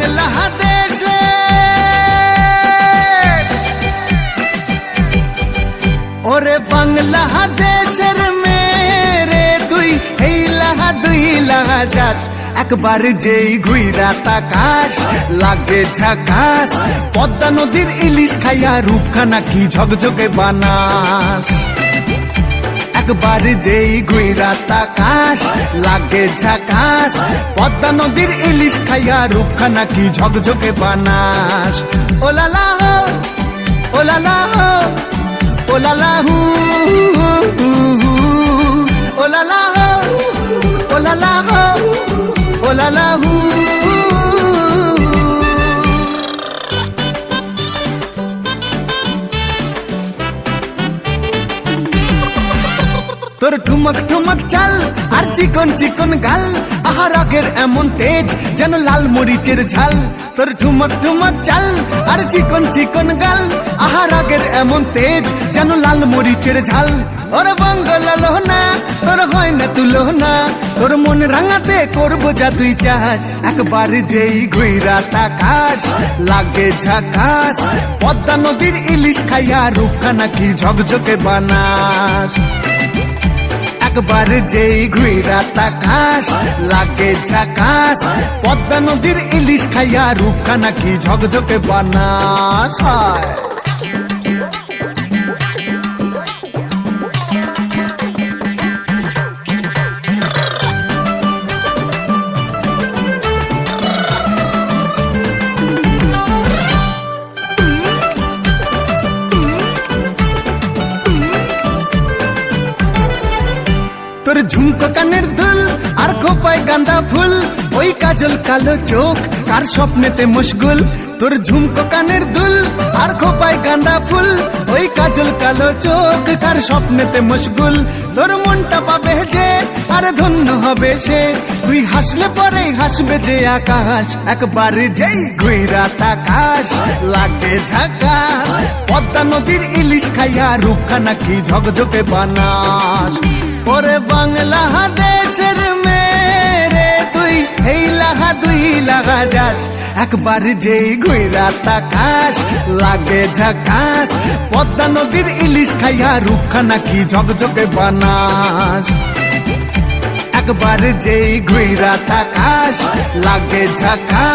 বাংলাদেশে ওরে বাংলাদেশের মেরে তুই দুই লাগা যাস একবার যেই ঘুইরা তাকাস লাগে ঝাকাস পদ্মা নদীর ইলিশ খাইয়া রূপখানা কি ঝকঝকে বানাস একবার যেই ঘুইরা তাকাস লাগে ঝাকাস পদ্মা নদীর ইলিশ খাইয়া রূপখানা কি ঝকঝকে বানাস ওলালা হো ওলালা হো ওলালা হু ওলালা হো ওলালা হো ওলালা হু তোর ঠুমক ঠুমক চাল আর চিকন চিকন গাল আহা রাগের এমন তেজ যেন লাল মরিচের ঝাল তোর ঠুমক ঠুমক চাল আর চিকন চিকন গাল আহা রাগের এমন তেজ যেন লাল মরিচের ঝাল ওর বঙ্গলালো না তোর হয় না তুলো না তোর মন রাঙাতে করবো যা তুই চাস একবার যেই ঘুইরা তাকাস লাগে ঝাকাস পদ্মা নদীর ইলিশ খাইয়া রূপখানা কি ঝকঝকে বানাস একবার যেই ঘুইরা তাকাস লাগে ঝাকাস পদ্মা নদীর ইলিশ খাইয়া রূপখানা কি ঝকঝকে বানাস তোর ঝুমকো কানের দুল আর খোপায় গাঁদা ফুল ওই কাজল কালো চোখ কার স্বপ্নেতে মশগুল তোর ঝুমকো কানের দুল আর খোপায় গাঁদা ফুল ওই কাজল কালো চোখ কার স্বপ্নেতে মশগুল তোর মনটা পাবে যে আর ধন্য হবে সে তুই হাসলে পরে হাসবে যে আকাশ একবার যেই ঘুইরা তাকাস লাগে ঝাকাস পদ্মা নদীর ইলিশ খাইয়া রূপখানা কি ঝকঝকে বানাস ওরে বাংলাদেশের মেরে তুই দুই লাগা যাস একবার যেই ঘুইরা তাকাস লাগে ঝাকাস পদ্মা নদীর ইলিশ খাইয়া রূপখানা কি ঝকঝকে বানাস একবার যেই ঘুইরা তাকাস লাগে ঝাকাস